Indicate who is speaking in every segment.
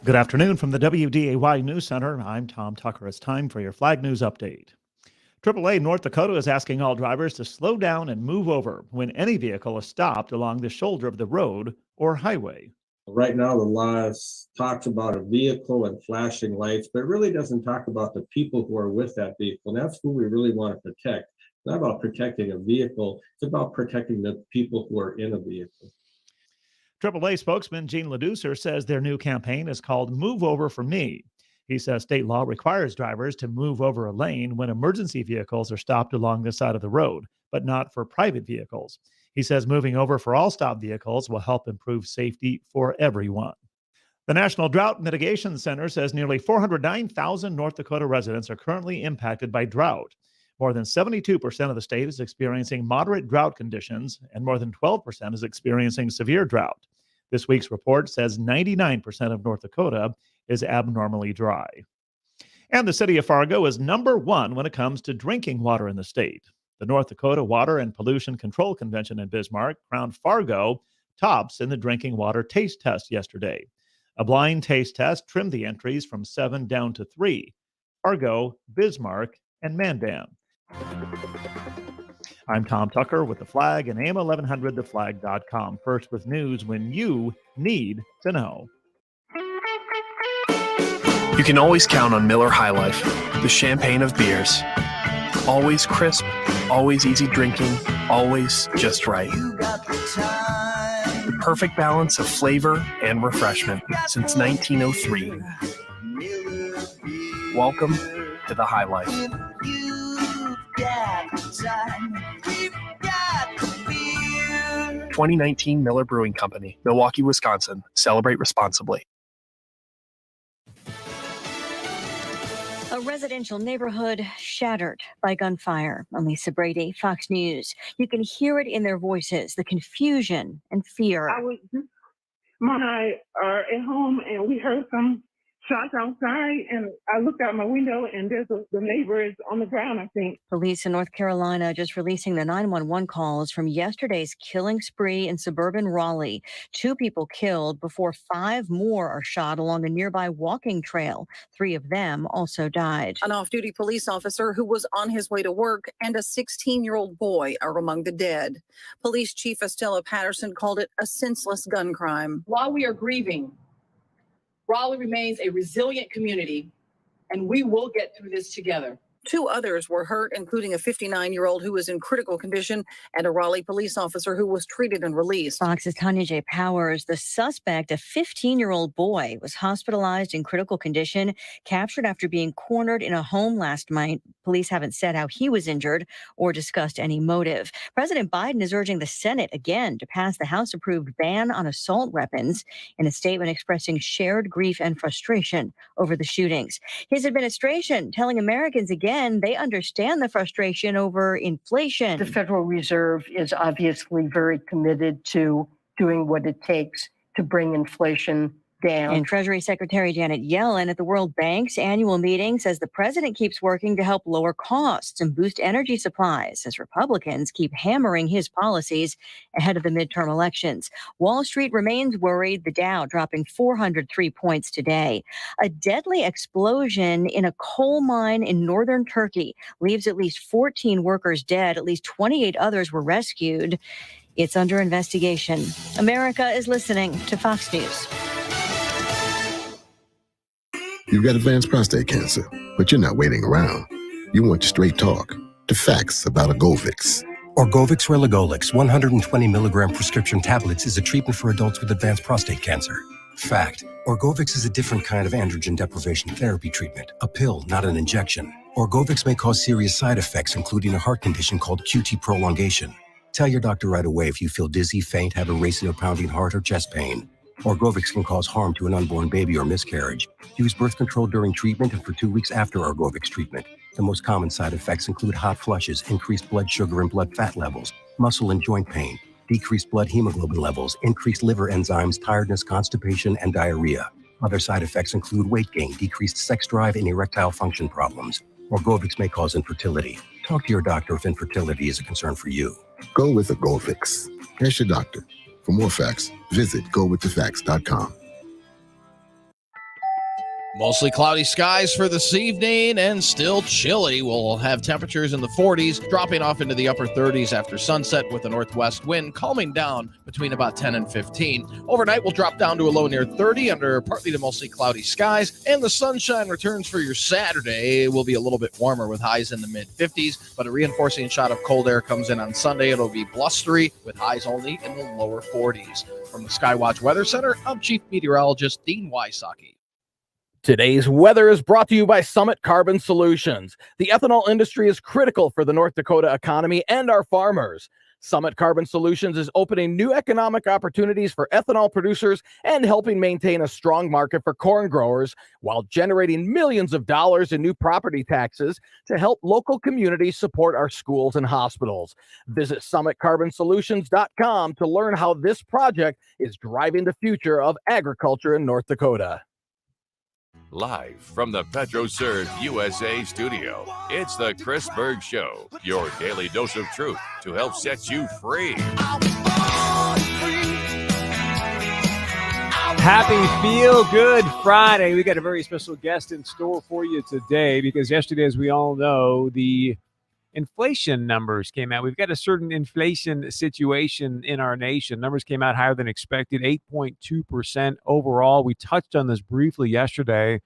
Speaker 1: Good afternoon from the WDAY News Center. I'm Tom Tucker. It's time for your Flag News Update. AAA North Dakota is asking all drivers to slow down and move over when any vehicle is stopped along the shoulder of the road or highway.
Speaker 2: Right now, the law talks about a vehicle and flashing lights, but it really doesn't talk about the people who are with that vehicle. And that's who we really want to protect. It's not about protecting a vehicle, it's about protecting the people who are in a vehicle.
Speaker 1: AAA spokesman Gene Ledusser says their new campaign is called Move Over for Me. He says state law requires drivers to move over a lane when emergency vehicles are stopped along the side of the road, but not for private vehicles. He says moving over for all stopped vehicles will help improve safety for everyone. The National Drought Mitigation Center says nearly 409,000 North Dakota residents are currently impacted by drought. More than 72% of the state is experiencing moderate drought conditions, and more than 12% is experiencing severe drought. This week's report says 99% of North Dakota is abnormally dry. And the city of Fargo is number one when it comes to drinking water in the state. The North Dakota Water and Pollution Control Convention in Bismarck crowned Fargo tops in the drinking water taste test yesterday. A blind taste test trimmed the entries from 7 down to 3: Fargo, Bismarck, and Mandan. I'm Tom Tucker with The Flag and AM1100theflag.com. First with news when you need to know.
Speaker 3: You can always count on Miller High Life, the champagne of beers. Always crisp, always easy drinking, always just right. The perfect balance of flavor and refreshment since 1903. Welcome to the High Life. 2019 Miller Brewing Company, Milwaukee, Wisconsin. Celebrate responsibly.
Speaker 4: A residential neighborhood shattered by gunfire. Lisa Brady, Fox News. You can hear it in their voices, the confusion and fear.
Speaker 5: Mom and I are at home and we heard some shots outside, and I looked out my window and there's the neighbor is on the ground, I think.
Speaker 4: Police in North Carolina just releasing the 911 calls from yesterday's killing spree in suburban Raleigh. 2 people killed before 5 more are shot along a nearby walking trail. 3 of them also died.
Speaker 6: An off-duty police officer who was on his way to work and a 16-year-old boy are among the dead. Police Chief Estella Patterson called it a senseless gun crime.
Speaker 7: While we are grieving, Raleigh remains a resilient community, and we will get through this together.
Speaker 6: 2 others were hurt, including a 59-year-old who was in critical condition and a Raleigh police officer who was treated and released.
Speaker 4: Fox's Tanya J. Powers, the suspect, a 15-year-old boy, was hospitalized in critical condition, captured after being cornered in a home last night. Police haven't said how he was injured or discussed any motive. President Biden is urging the Senate again to pass the House-approved ban on assault weapons in a statement expressing shared grief and frustration over the shootings. His administration telling Americans again they understand the frustration over inflation.
Speaker 8: The Federal Reserve is obviously very committed to doing what it takes to bring inflation down.
Speaker 4: And Treasury Secretary Janet Yellen at the World Bank's annual meeting says the president keeps working to help lower costs and boost energy supplies as Republicans keep hammering his policies ahead of the midterm elections. Wall Street remains worried, the Dow dropping 403 points today. A deadly explosion in a coal mine in northern Turkey leaves at least 14 workers dead. At least 28 others were rescued. It's under investigation. America is listening to Fox News.
Speaker 9: You've got advanced prostate cancer, but you're not waiting around. You want straight talk, the facts about Orgovyx.
Speaker 10: Orgovyx Relugolix 120 milligram prescription tablets is a treatment for adults with advanced prostate cancer. Fact: Orgovyx is a different kind of androgen deprivation therapy treatment, a pill, not an injection. Orgovyx may cause serious side effects, including a heart condition called QT prolongation. Tell your doctor right away if you feel dizzy, faint, have a racing or pounding heart, or chest pain. Orgovyx can cause harm to an unborn baby or miscarriage. Use birth control during treatment and for 2 weeks after Orgovyx treatment. The most common side effects include hot flushes, increased blood sugar and blood fat levels, muscle and joint pain, decreased blood hemoglobin levels, increased liver enzymes, tiredness, constipation, and diarrhea. Other side effects include weight gain, decreased sex drive, and erectile function problems. Orgovyx may cause infertility. Talk to your doctor if infertility is a concern for you.
Speaker 9: Go with Orgovyx. Ask your doctor. For more facts, visit gowiththefacts.com.
Speaker 11: Mostly cloudy skies for this evening and still chilly. We'll have temperatures in the 40s, dropping off into the upper 30s after sunset with a northwest wind, calming down between about 10 and 15. Overnight, we'll drop down to a low near 30 under partly to mostly cloudy skies, and the sunshine returns for your Saturday. It will be a little bit warmer with highs in the mid-50s, but a reinforcing shot of cold air comes in on Sunday. It'll be blustery with highs only in the lower 40s. From the Skywatch Weather Center, I'm Chief Meteorologist Dean Wysocki. Today's weather is brought to you by Summit Carbon Solutions. The ethanol industry is critical for the North Dakota economy and our farmers. Summit Carbon Solutions is opening new economic opportunities for ethanol producers and helping maintain a strong market for corn growers while generating millions of dollars in new property taxes to help local communities support our schools and hospitals. Visit summitcarbonsolutions.com to learn how this project is driving the future of agriculture in North Dakota.
Speaker 12: Live from the PetroServe USA studio, it's the Chris Berg Show, your daily dose of truth to help set you free.
Speaker 13: Happy Feel Good Friday. We got a very special guest in store for you today because yesterday, as we all know, the inflation numbers came out. We've got a certain inflation situation in our nation. Numbers came out higher than expected, 8.2% overall. We touched on this briefly yesterday.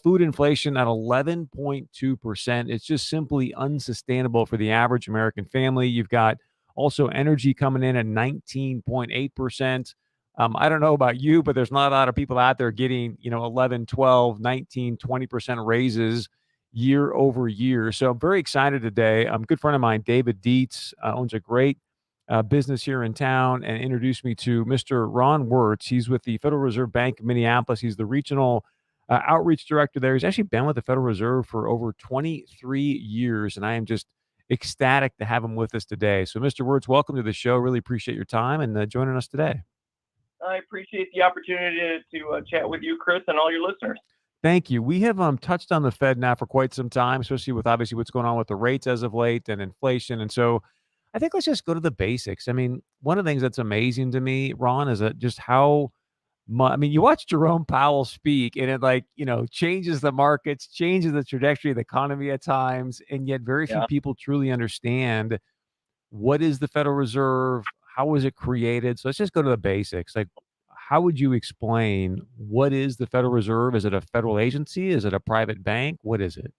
Speaker 13: Food inflation at 11.2%. It's just simply unsustainable for the average American family. You've got also energy coming in at 19.8%. I don't know about you, but there's not a lot of people out there getting, 11, 12, 19, 20% raises year over year. So I'm very excited today. A good friend of mine, David Dietz, owns a great business here in town and introduced me to Mr. Ron Wirtz. He's with the Federal Reserve Bank of Minneapolis. He's the regional outreach director there. He's actually been with the Federal Reserve for over 23 years, and I am just ecstatic to have him with us today. So, Mr. Wirtz, welcome to the show. Really appreciate your time and joining us today.
Speaker 14: I appreciate the opportunity to chat with you, Chris, and all your listeners.
Speaker 13: Thank you. We have touched on the Fed now for quite some time, especially with obviously what's going on with the rates as of late and inflation. And so I think let's just go to the basics. I mean, one of the things that's amazing to me, Ron, is that just how much, you watch Jerome Powell speak and it changes the markets, changes the trajectory of the economy at times. And yet very few people truly understand what is the Federal Reserve? How was it created? So let's just go to the basics. How would you explain what is the Federal Reserve? Is it a federal agency? Is it a private bank? What is it?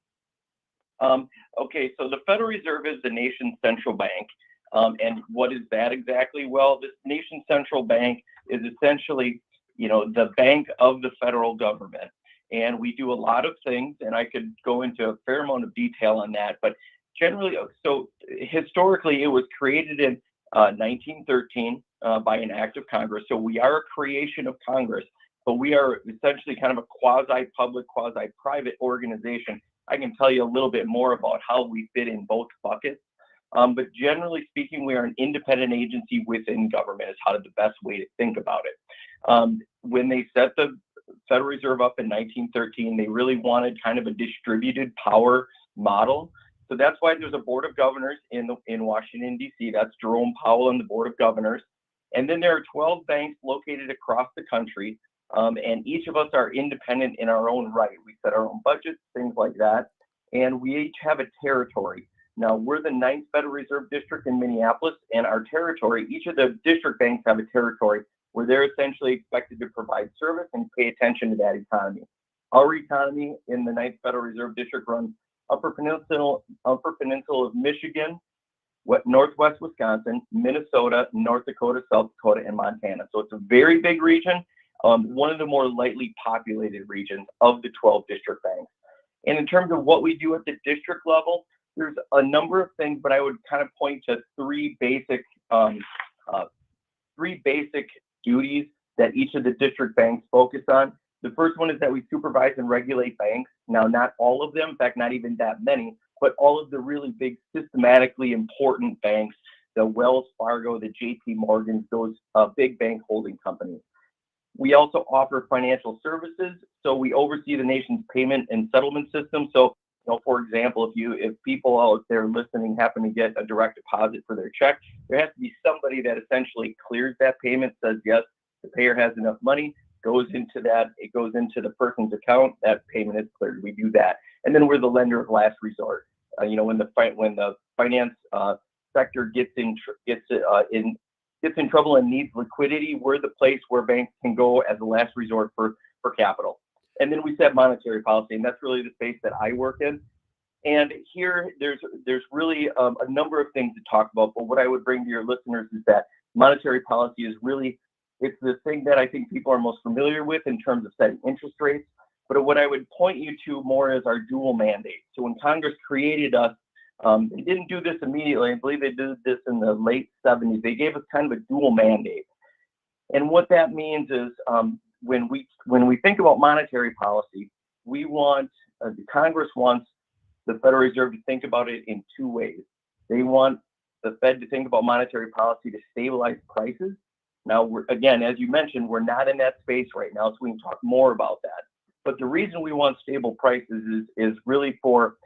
Speaker 14: Okay, so the Federal Reserve is the nation's central bank. And what is that exactly? Well, this nation's central bank is essentially, the bank of the federal government. And we do a lot of things, and I could go into a fair amount of detail on that. But generally, so historically, it was created in 1913 by an act of Congress. So we are a creation of Congress, but we are essentially kind of a quasi-public, quasi-private organization. I can tell you a little bit more about how we fit in both buckets. But generally speaking, we are an independent agency within government is how the best way to think about it. When they set the Federal Reserve up in 1913, they really wanted kind of a distributed power model. So that's why there's a board of governors in Washington, D.C. That's Jerome Powell and the board of governors. And then there are 12 banks located across the country. And each of us are independent in our own right. We set our own budgets, things like that. And we each have a territory. Now, we're the 9th Federal Reserve District in Minneapolis, and our territory, each of the district banks have a territory where they're essentially expected to provide service and pay attention to that economy. Our economy in the 9th Federal Reserve District runs Upper Peninsula of Michigan, Northwest Wisconsin, Minnesota, North Dakota, South Dakota, and Montana. So it's a very big region, one of the more lightly populated regions of the 12 district banks. And in terms of what we do at the district level, there's a number of things, but I would kind of point to three basic duties that each of the district banks focus on. The first one is that we supervise and regulate banks. Now, not all of them, in fact, not even that many, but all of the really big, systematically important banks, the Wells Fargo, the JP Morgans, those big bank holding companies. We also offer financial services. So we oversee the nation's payment and settlement system. So, for example, if people out there listening happen to get a direct deposit for their check, there has to be somebody that essentially clears that payment, says, yes, the payer has enough money. goes into that. It goes into the person's account. That payment is cleared. We do that, and then we're the lender of last resort. When the finance sector gets in trouble and needs liquidity, we're the place where banks can go as a last resort for capital. And then we set monetary policy, and that's really the space that I work in. And here, there's really a number of things to talk about. But what I would bring to your listeners is that monetary policy is really, it's the thing that I think people are most familiar with in terms of setting interest rates. But what I would point you to more is our dual mandate. So when Congress created us, they didn't do this immediately. I believe they did this in the late 70s. They gave us kind of a dual mandate. And what that means is when we think about monetary policy, we want, the Congress wants the Federal Reserve to think about it in two ways. They want the Fed to think about monetary policy to stabilize prices. Now, again, as you mentioned, we're not in that space right now, so we can talk more about that. But the reason we want stable prices is really for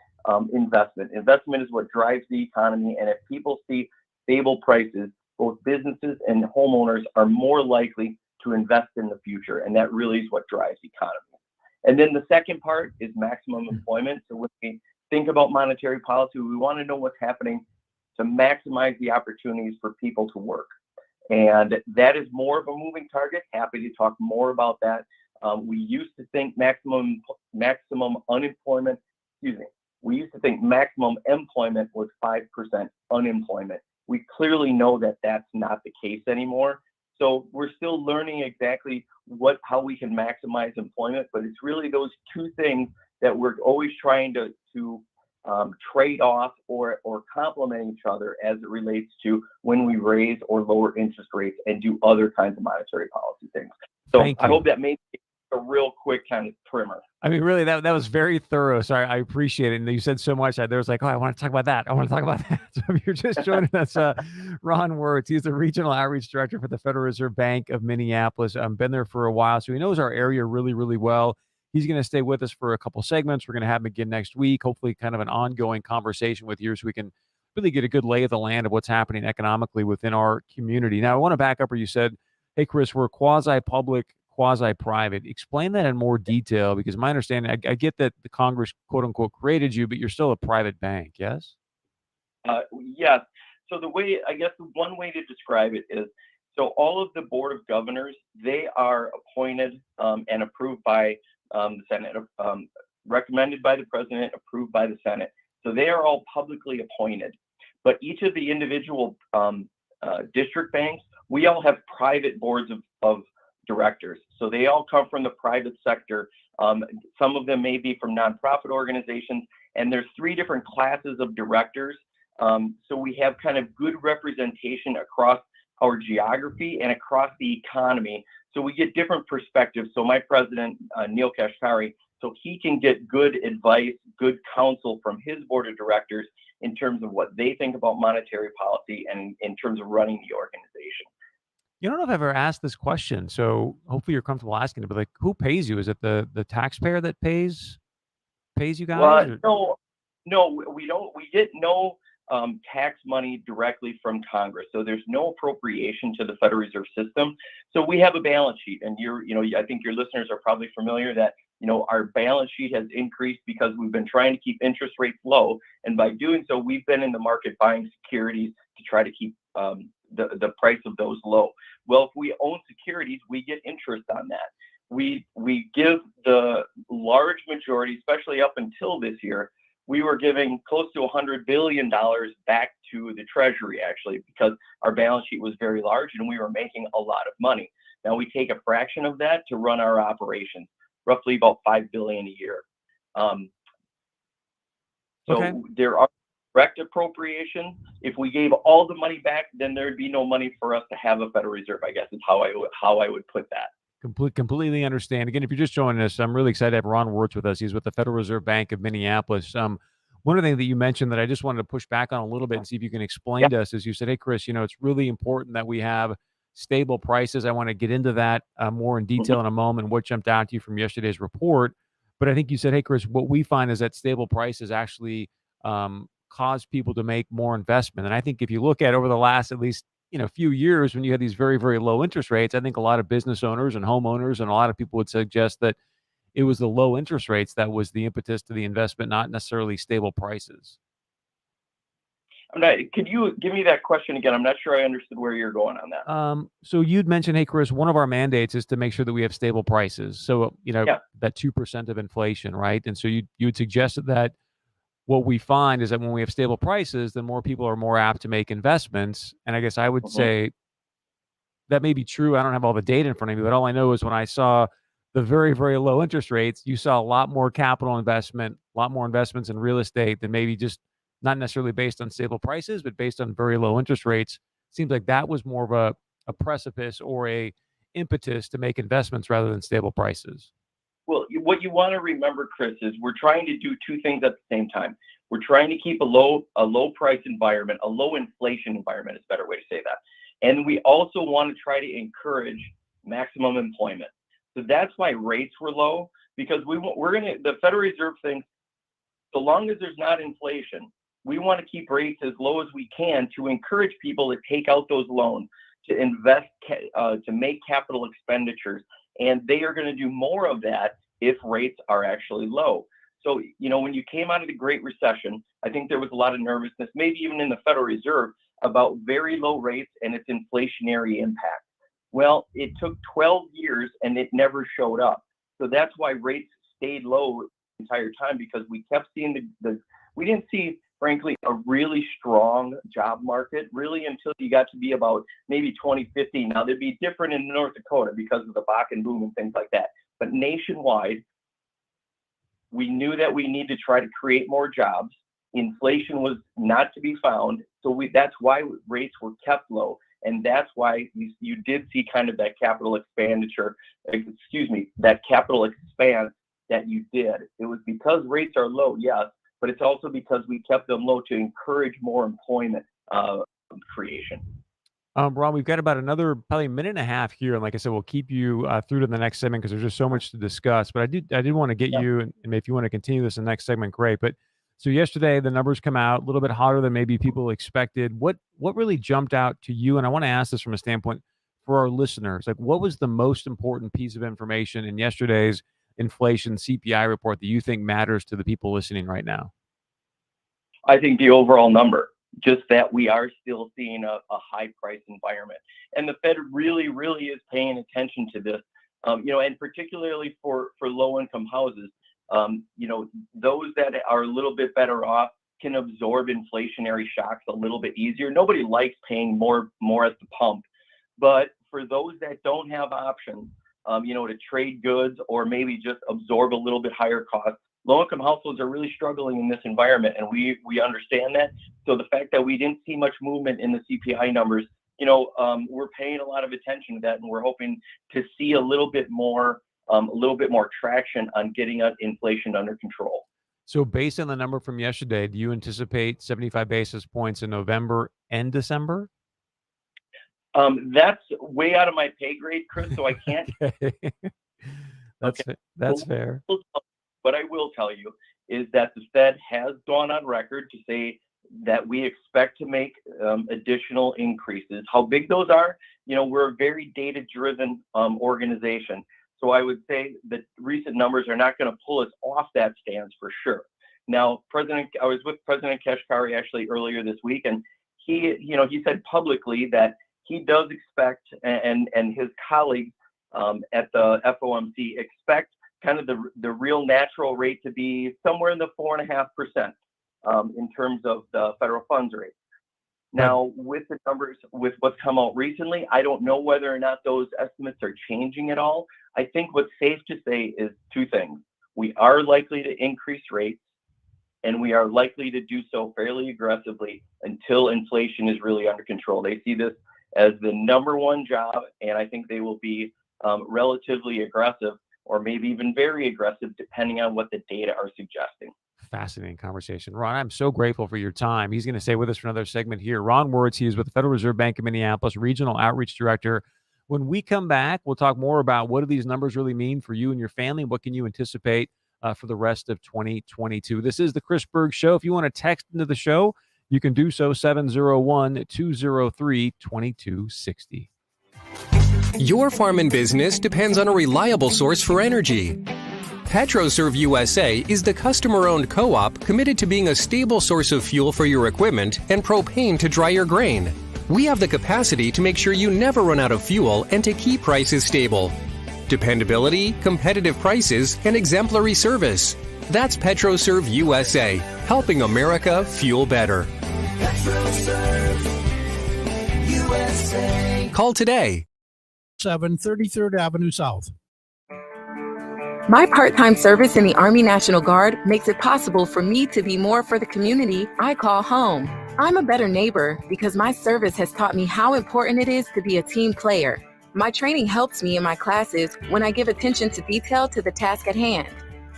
Speaker 14: investment. Investment is what drives the economy, and if people see stable prices, both businesses and homeowners are more likely to invest in the future, and that really is what drives the economy. And then the second part is maximum employment. So when we think about monetary policy, we want to know what's happening to maximize the opportunities for people to work. And that is more of a moving target. Happy to talk more about that. We used to think maximum unemployment, we used to think maximum employment was 5% unemployment. We clearly know that that's not the case anymore. So we're still learning exactly how we can maximize employment, but it's really those two things that we're always trying to trade off or complement each other as it relates to when we raise or lower interest rates and do other kinds of monetary policy things. So I hope that made a real quick kind of primer.
Speaker 13: I mean, really, that was very thorough. So I appreciate it. And you said so much. There was like, oh, I want to talk about that. I want to talk about that. So if you're just joining us, Ron Wirtz, he's the Regional Outreach Director for the Federal Reserve Bank of Minneapolis. Been there for a while, so he knows our area really, really well. He's going to stay with us for a couple segments. We're going to have him again next week, hopefully kind of an ongoing conversation with you so we can really get a good lay of the land of what's happening economically within our community. Now, I want to back up where you said, hey, Chris, we're quasi-public, quasi-private. Explain that in more detail, because my understanding, I get that the Congress, quote unquote, created you, but you're still a private bank, yes?
Speaker 14: Yes. So one way to describe it is, so all of the Board of Governors, they are appointed and approved by the Senate, recommended by the President, approved by the Senate. So they are all publicly appointed. But each of the individual district banks, we all have private boards of directors. So they all come from the private sector. Some of them may be from nonprofit organizations, and there's 3 different classes of directors. So we have kind of good representation across our geography and across the economy. So we get different perspectives. So my president, Neil Kashkari, so he can get good advice, good counsel from his board of directors in terms of what they think about monetary policy and in terms of running the organization.
Speaker 13: You don't know if I've ever asked this question, so hopefully you're comfortable asking it, but like, who pays you? Is it the taxpayer that pays you guys?
Speaker 14: Well, no, we don't. We get no tax money directly from Congress. So there's no appropriation to the Federal Reserve System. So we have a balance sheet, and I think your listeners are probably familiar that, our balance sheet has increased because we've been trying to keep interest rates low. And by doing so, we've been in the market buying securities to try to keep the price of those low. Well, if we own securities, we get interest on that. We give the large majority, especially up until this year, we were giving close to $100 billion back to the Treasury, actually, because our balance sheet was very large and we were making a lot of money. Now we take a fraction of that to run our operations, roughly about $5 billion a year. There are direct appropriation. If we gave all the money back, then there'd be no money for us to have a Federal Reserve, I guess is how I would put that.
Speaker 13: Completely understand. Again, if you're just joining us, I'm really excited to have Ron Wirtz with us. He's with the Federal Reserve Bank of Minneapolis. One of the things that you mentioned that I just wanted to push back on a little bit and see if you can explain to us is you said, hey, Chris, it's really important that we have stable prices. I want to get into that more in detail in a moment, what jumped out to you from yesterday's report. But I think you said, hey, Chris, what we find is that stable prices actually cause people to make more investment. And I think if you look at over the last at least few years when you had these very, very low interest rates, I think a lot of business owners and homeowners and a lot of people would suggest that it was the low interest rates that was the impetus to the investment, not necessarily stable prices.
Speaker 14: Could you give me that question again? I'm not sure I understood where you're going on that.
Speaker 13: So you'd mentioned, hey, Chris, one of our mandates is to make sure that we have stable prices. So, that 2% of inflation, right? And so you would suggest that what we find is that when we have stable prices, then more people are more apt to make investments. And I guess I would say that may be true. I don't have all the data in front of me, but all I know is when I saw the very, very low interest rates, you saw a lot more capital investment, a lot more investments in real estate than maybe just not necessarily based on stable prices, but based on very low interest rates. Seems like that was more of a precipice or a impetus to make investments rather than stable prices.
Speaker 14: Well, what you want to remember, Chris, is we're trying to do two things at the same time. We're trying to keep a low price environment, a low inflation environment is a better way to say that. And we also want to try to encourage maximum employment. So that's why rates were low, because the Federal Reserve thinks so long as there's not inflation, we want to keep rates as low as we can to encourage people to take out those loans, to invest, to make capital expenditures. And they are going to do more of that if rates are actually low. So, when you came out of the Great Recession, I think there was a lot of nervousness, maybe even in the Federal Reserve, about very low rates and its inflationary impact. Well, it took 12 years and it never showed up. So that's why rates stayed low the entire time, because we kept seeing we didn't see, frankly, a really strong job market really until you got to be about maybe 2015. Now, they'd be different in North Dakota because of the Bakken boom and things like that. But nationwide, we knew that we need to try to create more jobs. Inflation was not to be found. So that's why rates were kept low. And that's why you did see kind of that capital expenditure, that capital expanse that you did. It was because rates are low, yes, but it's also because we kept them low to encourage more employment creation.
Speaker 13: Ron, we've got about another probably minute and a half here, and like I said, we'll keep you through to the next segment because there's just so much to discuss. But I did want to get you, and if you want to continue this in the next segment, great. But so yesterday the numbers come out a little bit hotter than maybe people expected. What really jumped out to you? And I want to ask this from a standpoint for our listeners. Like, what was the most important piece of information in yesterday's inflation CPI report that you think matters to the people listening right now?
Speaker 14: I think the overall number, just that we are still seeing a high price environment. And the Fed really, really is paying attention to this, and particularly for low income houses, those that are a little bit better off can absorb inflationary shocks a little bit easier. Nobody likes paying more at the pump, but for those that don't have options, to trade goods or maybe just absorb a little bit higher costs, low-income households are really struggling in this environment, and we understand that. So the fact that we didn't see much movement in the CPI numbers, we're paying a lot of attention to that, and we're hoping to see a little bit more traction on getting inflation under control.
Speaker 13: So based on the number from yesterday, do you anticipate 75 basis points in November and December?
Speaker 14: That's way out of my pay grade, Chris, so I can't.
Speaker 13: That's fair.
Speaker 14: What I will tell you is that the Fed has gone on record to say that we expect to make additional increases. How big those are, we're a very data-driven organization. So I would say that recent numbers are not going to pull us off that stance for sure. Now, I was with President Kashkari actually earlier this week, and he said publicly that he does expect, and his colleagues at the FOMC expect kind of the real natural rate to be somewhere in the 4.5% in terms of the federal funds rate. Now, with the numbers, with what's come out recently, I don't know whether or not those estimates are changing at all. I think what's safe to say is two things. We are likely to increase rates, and we are likely to do so fairly aggressively until inflation is really under control. They see this as the number one job, and I think they will be relatively aggressive, or maybe even very aggressive, depending on what the data are suggesting.
Speaker 13: Fascinating conversation. Ron, I'm so grateful for your time. He's going to stay with us for another segment here. Ron Wirtz, he is with the Federal Reserve Bank of Minneapolis, Regional Outreach Director. When we come back, we'll talk more about what do these numbers really mean for you and your family, and what can you anticipate for the rest of 2022. This is the Chris Berg Show. If you want to text into the show, you can do so 701-203-2260.
Speaker 15: Your farm and business depends on a reliable source for energy. PetroServe USA is the customer-owned co-op committed to being a stable source of fuel for your equipment and propane to dry your grain. We have the capacity to make sure you never run out of fuel and to keep prices stable. Dependability, competitive prices, and exemplary service. That's PetroServe USA, helping America fuel better.
Speaker 16: PetroServe USA.
Speaker 15: Call today.
Speaker 17: 33rd Avenue South.
Speaker 18: My part-time service in the Army National Guard makes it possible for me to be more for the community I call home. I'm a better neighbor because my service has taught me how important it is to be a team player. My training helps me in my classes when I give attention to detail to the task at hand.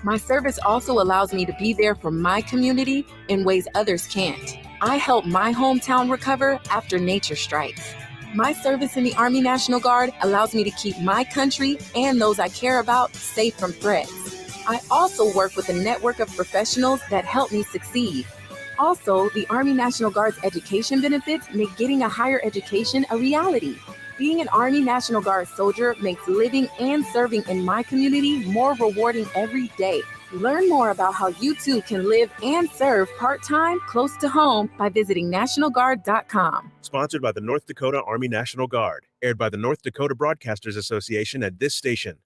Speaker 18: My service also allows me to be there for my community in ways others can't. I help my hometown recover after nature strikes. My service in the Army National Guard allows me to keep my country and those I care about safe from threats. I also work with a network of professionals that help me succeed. Also, the Army National Guard's education benefits make getting a higher education a reality. Being an Army National Guard soldier makes living and serving in my community more rewarding every day. Learn more about how you too can live and serve part-time close to home by visiting NationalGuard.com.
Speaker 19: Sponsored by the North Dakota Army National Guard. Aired by the North Dakota Broadcasters Association at this station.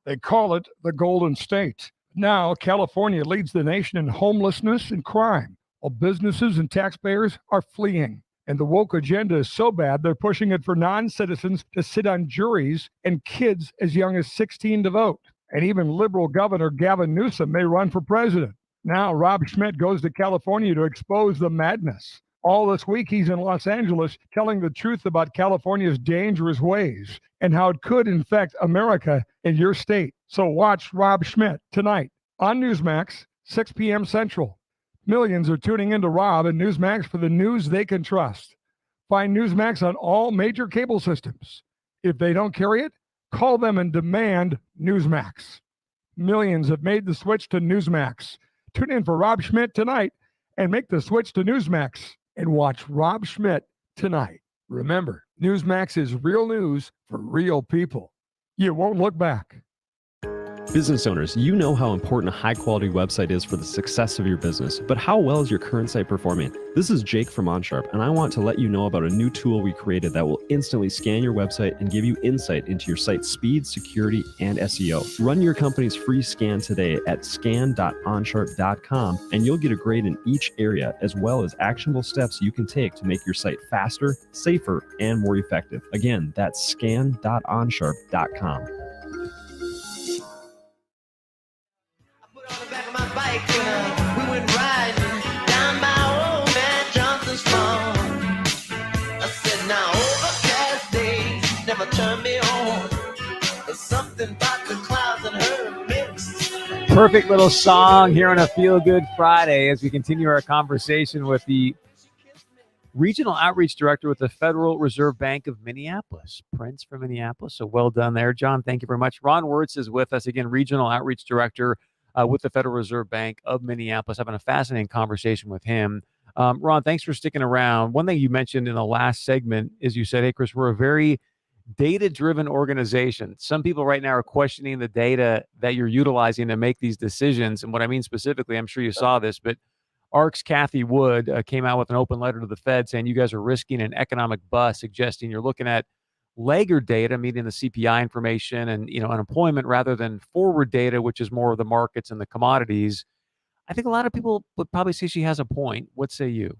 Speaker 20: They call it the Golden State. Now, California leads the nation in homelessness and crime, while businesses and taxpayers are fleeing. And the woke agenda is so bad, they're pushing it for non-citizens to sit on juries and kids as young as 16 to vote. And even liberal Governor Gavin Newsom may run for president. Now, Rob Schmidt goes to California to expose the madness. All this week, he's in Los Angeles telling the truth about California's dangerous ways and how it could infect America in your state. So watch Rob Schmidt tonight on Newsmax, 6 p.m. Central. Millions are tuning into Rob and Newsmax for the news they can trust. Find Newsmax on all major cable systems. If they don't carry it, call them and demand Newsmax. Millions have made the switch to Newsmax. Tune in for Rob Schmidt tonight and make the switch to Newsmax and watch Rob Schmidt tonight. Remember, Newsmax is real news for real people. You won't look back.
Speaker 21: Business owners, you know how important a high-quality website is for the success of your business, but how well is your current site performing? This is Jake from OnSharp, and I want to let you know about a new tool we created that will instantly scan your website and give you insight into your site's speed, security, and SEO. Run your company's free scan today at scan.onsharp.com, and you'll get a grade in each area, as well as actionable steps you can take to make your site faster, safer, and more effective. Again, that's scan.onsharp.com.
Speaker 16: We went riding down by old man Johnson's farm. I said, now overcast days never turn me on. There's something about the clouds and her mix.
Speaker 13: Perfect little song here on a Feel Good Friday as we continue our conversation with the Regional Outreach Director with the Federal Reserve Bank of Minneapolis, Prince from Minneapolis. So well done there, John. Thank you very much. Ron Wirtz is with us again, Regional Outreach Director with the Federal Reserve Bank of Minneapolis, having a fascinating conversation with him. Ron, thanks for sticking around. One thing you mentioned in the last segment is you said, hey, Chris, we're a very data-driven organization. Some people right now are questioning the data that you're utilizing to make these decisions. And what I mean specifically, I'm sure you saw this, but ARC's Kathy Wood came out with an open letter to the Fed saying you guys are risking an economic bust, suggesting you're looking at laggard data, meaning the CPI information and unemployment, rather than forward data, which is more of the markets and the commodities. I think a lot of people would probably say she has a point. What say you?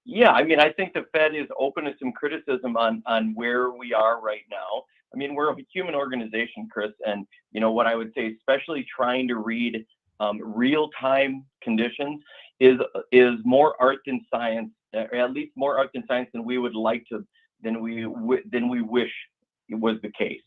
Speaker 14: Yeah, I mean, I think the Fed is open to some criticism on where we are right now. I mean, we're a human organization, Chris, and what I would say, especially trying to read real-time conditions, is more art than science, or at least more art than science than we would like to. Than we wish it was the case.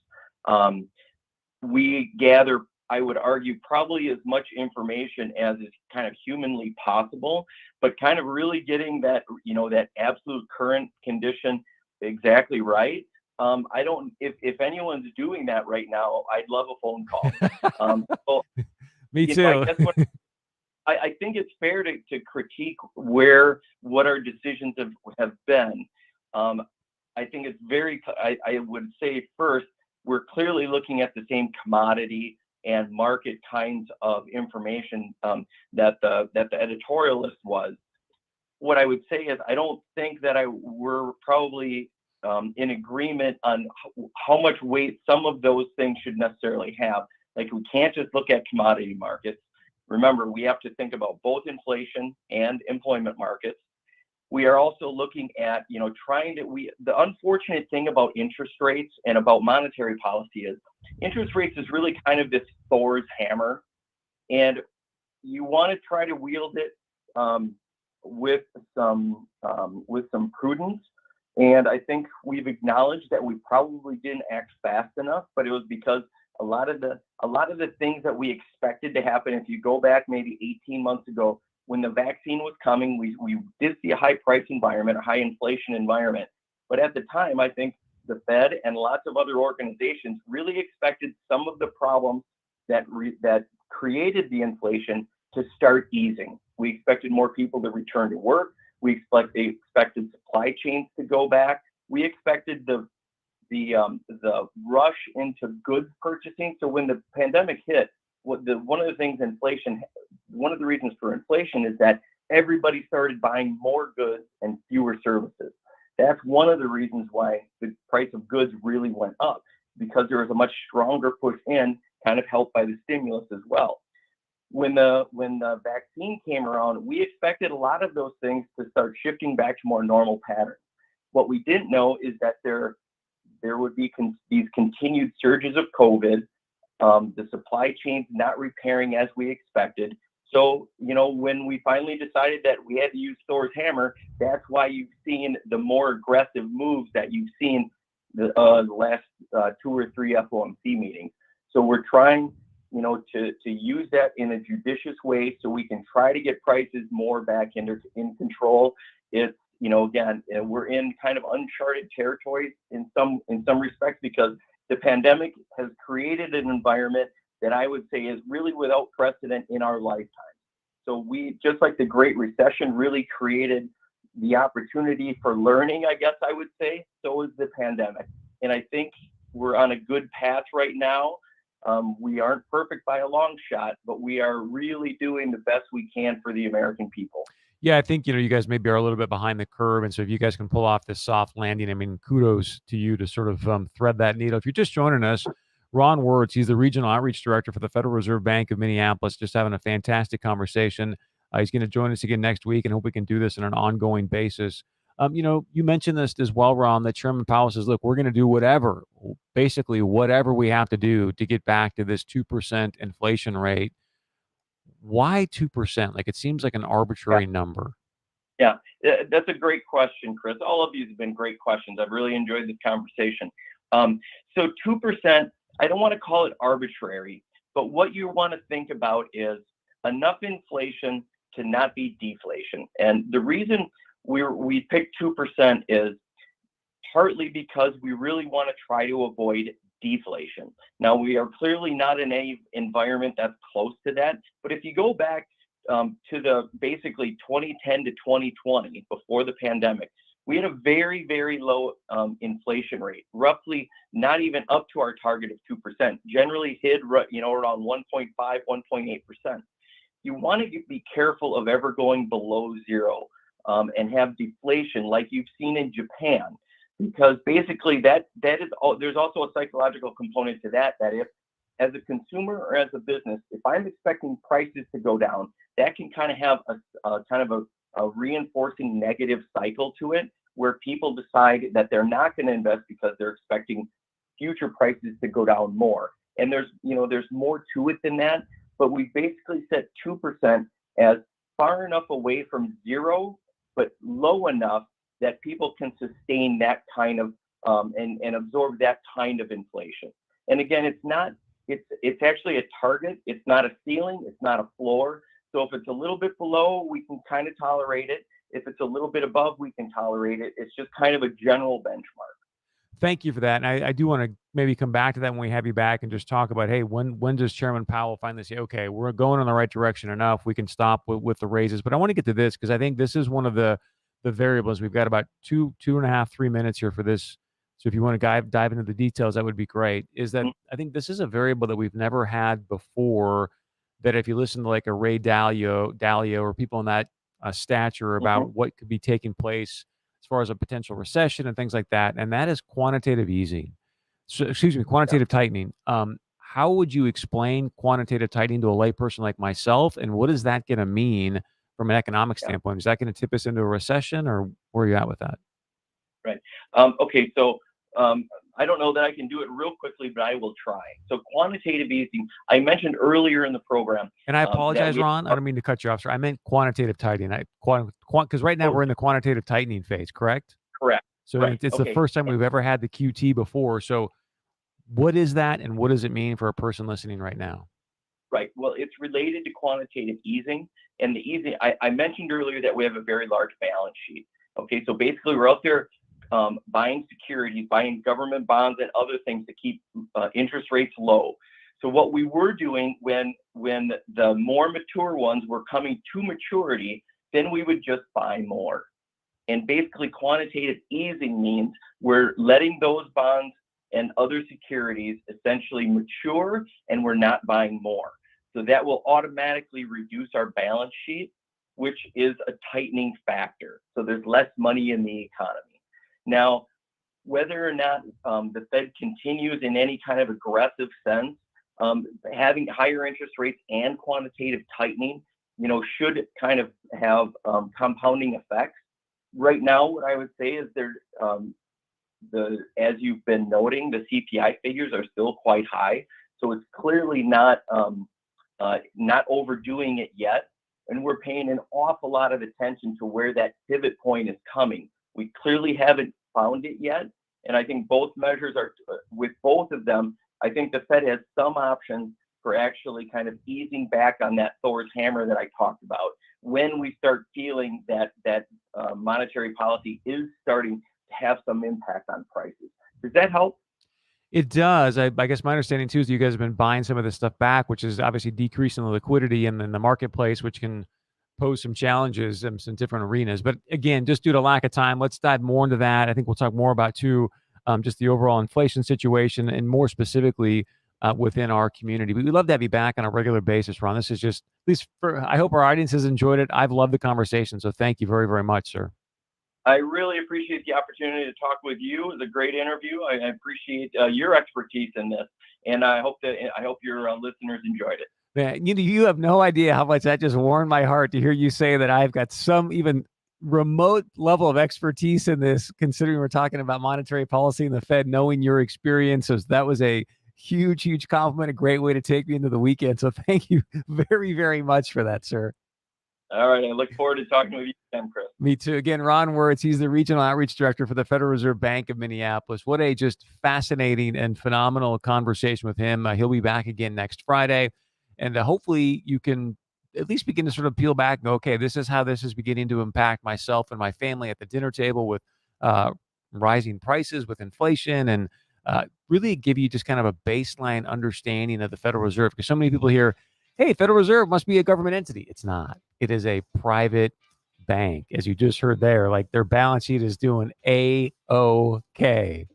Speaker 14: We gather, I would argue, probably as much information as is kind of humanly possible, but kind of really getting that, that absolute current condition exactly right. I don't, if anyone's doing that right now, I'd love a phone call.
Speaker 13: Me too.
Speaker 14: I think it's fair to critique what our decisions have been. I think it's I would say first, we're clearly looking at the same commodity and market kinds of information that the editorialist was. What I would say is I don't think that we're probably in agreement on how much weight some of those things should necessarily have. Like, we can't just look at commodity markets. Remember, we have to think about both inflation and employment markets. We are also looking at, the unfortunate thing about interest rates and about monetary policy is interest rates is really kind of this Thor's hammer, and you want to try to wield it with some prudence. And I think we've acknowledged that we probably didn't act fast enough, but it was because a lot of the things that we expected to happen, if you go back maybe 18 months ago, when the vaccine was coming, we did see a high price environment, a high inflation environment. But at the time, I think the Fed and lots of other organizations really expected some of the problems that created the inflation to start easing. We expected more people to return to work. We expected supply chains to go back. We expected the rush into goods purchasing. So when the pandemic hit, one of the reasons for inflation is that everybody started buying more goods and fewer services. That's one of the reasons why the price of goods really went up, because there was a much stronger push in, kind of helped by the stimulus as well. When the vaccine came around, we expected a lot of those things to start shifting back to more normal patterns. What we didn't know is that there would be these continued surges of COVID, the supply chains not repairing as we expected. So, when we finally decided that we had to use Thor's hammer, that's why you've seen the more aggressive moves that you've seen the last 2 or 3 FOMC meetings. So we're trying, to use that in a judicious way so we can try to get prices more back in control. It's, again, we're in kind of uncharted territories in some respects, because the pandemic has created an environment that I would say is really without precedent in our lifetime. So we, just like the Great Recession really created the opportunity for learning, I guess I would say, so is the pandemic. And I think we're on a good path right now. We aren't perfect by a long shot, but we are really doing the best we can for the American people.
Speaker 13: Yeah, I think, you guys maybe are a little bit behind the curve. And so if you guys can pull off this soft landing, I mean, kudos to you to sort of thread that needle. If you're just joining us, Ron Wirtz, he's the Regional Outreach Director for the Federal Reserve Bank of Minneapolis, just having a fantastic conversation. He's going to join us again next week, and hope we can do this on an ongoing basis. You mentioned this as well, Ron, that Chairman Powell says, look, we're going to do whatever we have to do to get back to this 2% inflation rate. Why 2%? Like, it seems like an arbitrary number.
Speaker 14: Yeah, that's a great question, Chris. All of these have been great questions. I've really enjoyed this conversation. So 2%, I don't want to call it arbitrary, but what you want to think about is enough inflation to not be deflation. And the reason we picked 2% is partly because we really want to try to avoid deflation. Now, we are clearly not in an environment that's close to that, but if you go back to the basically 2010 to 2020, before the pandemic, we had a very, very low inflation rate, roughly not even up to our target of 2%, generally hid around 1.5, 1.8%. You want to be careful of ever going below zero and have deflation like you've seen in Japan, because basically that is there's also a psychological component to that if, as a consumer or as a business, if I'm expecting prices to go down, that can kind of have a reinforcing negative cycle to it, where people decide that they're not going to invest because they're expecting future prices to go down more. And there's more to it than that, but we basically set 2% as far enough away from zero, but low enough that people can sustain that kind of and absorb that kind of inflation. And again, it's actually a target. It's not a ceiling. It's not a floor. So if it's a little bit below, we can kind of tolerate it. If it's a little bit above, we can tolerate it. It's just kind of a general benchmark.
Speaker 13: thank you for that. And I do want to maybe come back to that when we have you back and just talk about, hey, when does Chairman Powell finally say, okay, we're going in the right direction enough, we can stop with the raises. But I want to get to this because I think this is one of the variables. We've got about 2.5, 3 minutes here for this. So if you want to dive into the details, that would be great. Is that I think this is a variable that we've never had before, that if you listen to like a Ray Dalio or people in that stature about what could be taking place as far as a potential recession and things like that, and that is quantitative easing. So, quantitative tightening. How would you explain quantitative tightening to a layperson like myself, and what is that going to mean from an economic standpoint? Is that going to tip us into a recession, or where are you at with that?
Speaker 14: Right. Okay. So I don't know that I can do it real quickly, but I will try. So quantitative easing, I mentioned earlier in the program.
Speaker 13: And I apologize, Ron. I don't mean to cut you off, sir. I meant quantitative tightening. Because right now we're in the quantitative tightening phase, correct?
Speaker 14: Correct.
Speaker 13: So
Speaker 14: right.
Speaker 13: it's the first time we've ever had the QT before. So what is that, and what does it mean for a person listening right now?
Speaker 14: Right. Well, it's related to quantitative easing. And the easing, I mentioned earlier that we have a very large balance sheet. Okay, so basically we're out there buying securities, buying government bonds and other things to keep interest rates low. So what we were doing when the more mature ones were coming to maturity, then we would just buy more. And basically quantitative easing means we're letting those bonds and other securities essentially mature, and we're not buying more. So that will automatically reduce our balance sheet, which is a tightening factor. So there's less money in the economy. Now, whether or not the Fed continues in any kind of aggressive sense, having higher interest rates and quantitative tightening, should kind of have compounding effects. Right now, what I would say is as you've been noting, the CPI figures are still quite high. So it's clearly not overdoing it yet. And we're paying an awful lot of attention to where that pivot point is coming. We clearly haven't found it yet. And I think both measures are, with both of them, I think the Fed has some options for actually kind of easing back on that Thor's hammer that I talked about when we start feeling that monetary policy is starting to have some impact on prices. Does that help?
Speaker 13: It does. I guess my understanding too is you guys have been buying some of this stuff back, which is obviously decreasing the liquidity in the marketplace, which can pose some challenges in some different arenas. But again, just due to lack of time, let's dive more into that. I think we'll talk more about too, just the overall inflation situation and more specifically within our community. But we'd love to have you back on a regular basis, Ron. This is just, at least I hope our audience has enjoyed it. I've loved the conversation. So thank you very, very much, sir.
Speaker 14: I really appreciate the opportunity to talk with you. It was a great interview. I appreciate your expertise in this, and I hope your listeners enjoyed it.
Speaker 13: Man, you have no idea how much that just warmed my heart to hear you say that I've got some even remote level of expertise in this, considering we're talking about monetary policy and the Fed, knowing your experiences. That was a huge, huge compliment, a great way to take me into the weekend. So thank you very, very much for that, sir.
Speaker 14: All right. I look forward to talking with you again, Chris.
Speaker 13: Me too. Again, Ron Wirtz, he's the Regional Outreach Director for the Federal Reserve Bank of Minneapolis. What a just fascinating and phenomenal conversation with him. He'll be back again next Friday. And hopefully you can at least begin to sort of peel back and go, okay, this is how this is beginning to impact myself and my family at the dinner table with rising prices, with inflation, and really give you just kind of a baseline understanding of the Federal Reserve. Because so many people hear, hey, Federal Reserve must be a government entity. It's not. It is a private bank, as you just heard there. Like, their balance sheet is doing A-OK.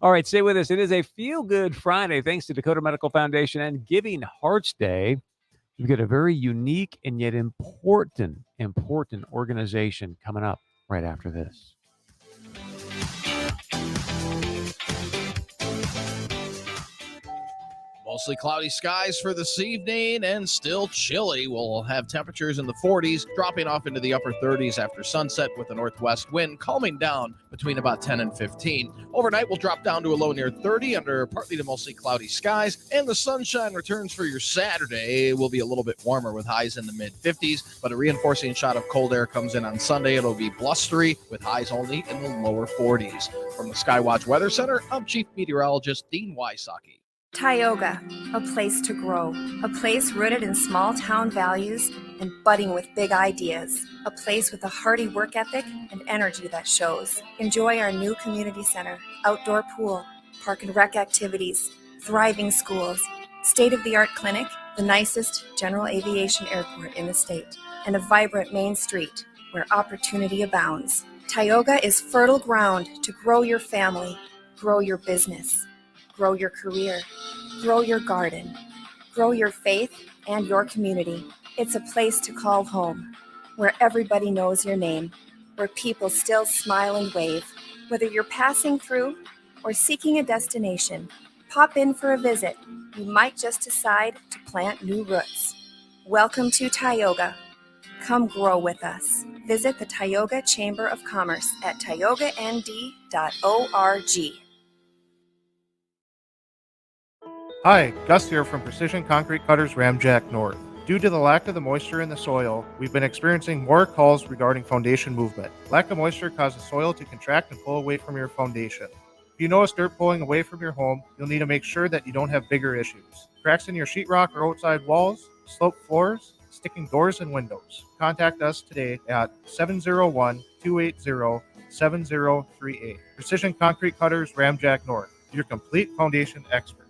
Speaker 13: All right, stay with us. It is a feel-good Friday, thanks to Dakota Medical Foundation and Giving Hearts Day. We've got a very unique and yet important organization coming up right after this.
Speaker 11: Mostly cloudy skies for this evening and still chilly. We'll have temperatures in the 40s, dropping off into the upper 30s after sunset with a northwest wind, calming down between about 10 and 15. Overnight, we'll drop down to a low near 30 under partly to mostly cloudy skies, and the sunshine returns for your Saturday. It will be a little bit warmer with highs in the mid-50s, but a reinforcing shot of cold air comes in on Sunday. It'll be blustery with highs only in the lower 40s. From the Skywatch Weather Center, I'm Chief Meteorologist Dean Wysocki.
Speaker 2: Tioga, a place to grow, a place rooted in small town values and budding with big ideas, a place with a hearty work ethic and energy that shows. Enjoy our new community center, outdoor pool, park and rec activities, thriving schools, state-of-the-art clinic, the nicest general aviation airport in the state, and a vibrant main street where opportunity abounds. Tioga is fertile ground to grow your family, grow your business, grow your career, grow your garden, grow your faith and your community. It's a place to call home, where everybody knows your name, where people still smile and wave. Whether you're passing through or seeking a destination, pop in for a visit. You might just decide to plant new roots. Welcome to Tioga. Come grow with us. Visit the Tioga Chamber of Commerce at tiogaND.org.
Speaker 22: Hi, Gus here from Precision Concrete Cutters Ramjack North. Due to the lack of the moisture in the soil, we've been experiencing more calls regarding foundation movement. Lack of moisture causes soil to contract and pull away from your foundation. If you notice dirt pulling away from your home, you'll need to make sure that you don't have bigger issues. Cracks in your sheetrock or outside walls, sloped floors, sticking doors and windows. Contact us today at 701-280-7038. Precision Concrete Cutters Ramjack North, your complete foundation experts.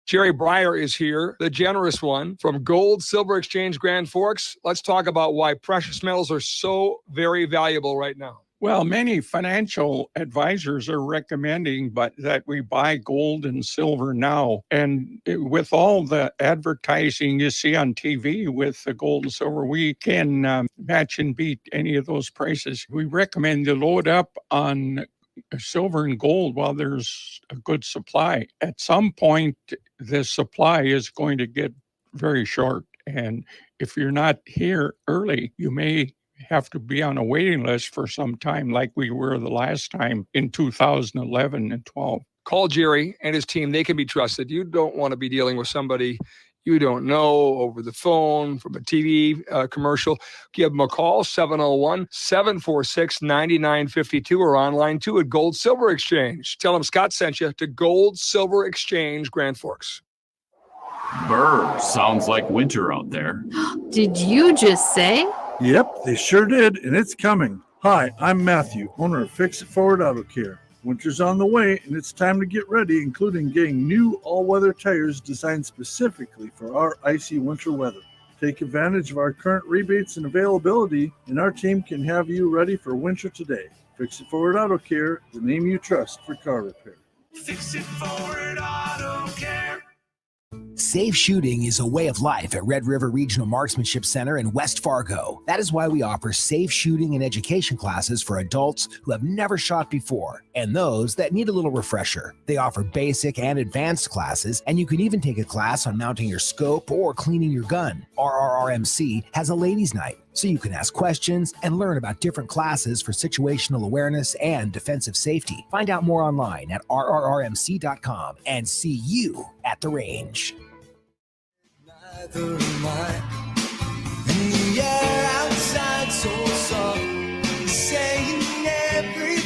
Speaker 23: Jerry Breyer is here, the generous one from Gold Silver Exchange Grand Forks. Let's talk about why precious metals are so very valuable right now.
Speaker 24: Well, many financial advisors are recommending that we buy gold and silver now. And with all the advertising you see on TV with the gold and silver, we can match and beat any of those prices. We recommend you load up on silver and gold while there's a good supply. At some point, the supply is going to get very short. And if you're not here early, you may have to be on a waiting list for some time, like we were the last time in 2011 and 12.
Speaker 23: Call Jerry and his team. They can be trusted. You don't want to be dealing with somebody you don't know over the phone, from a TV commercial. Give them a call, 701-746-9952, or online too at Gold Silver Exchange. Tell them Scott sent you to Gold Silver Exchange Grand Forks.
Speaker 25: Brr, sounds like winter out there.
Speaker 26: Did you just say?
Speaker 27: Yep, they sure did, and it's coming. Hi, I'm Matthew, owner of Fix It Forward Auto Care. Winter's on the way, and it's time to get ready, including getting new all-weather tires designed specifically for our icy winter weather. Take advantage of our current rebates and availability, and our team can have you ready for winter today. Fix It Forward Auto Care, the name you trust for car repair.
Speaker 28: Fix It Forward Auto Care.
Speaker 29: Safe shooting is a way of life at Red River Regional Marksmanship Center in West Fargo. That is why we offer safe shooting and education classes for adults who have never shot before and those that need a little refresher. They offer basic and advanced classes, and you can even take a class on mounting your scope or cleaning your gun. RRRMC has a ladies' night, so you can ask questions and learn about different classes for situational awareness and defensive safety. Find out more online at rrrmc.com and see you at the range.
Speaker 16: Neither am I. And the air outside so soft, saying everything.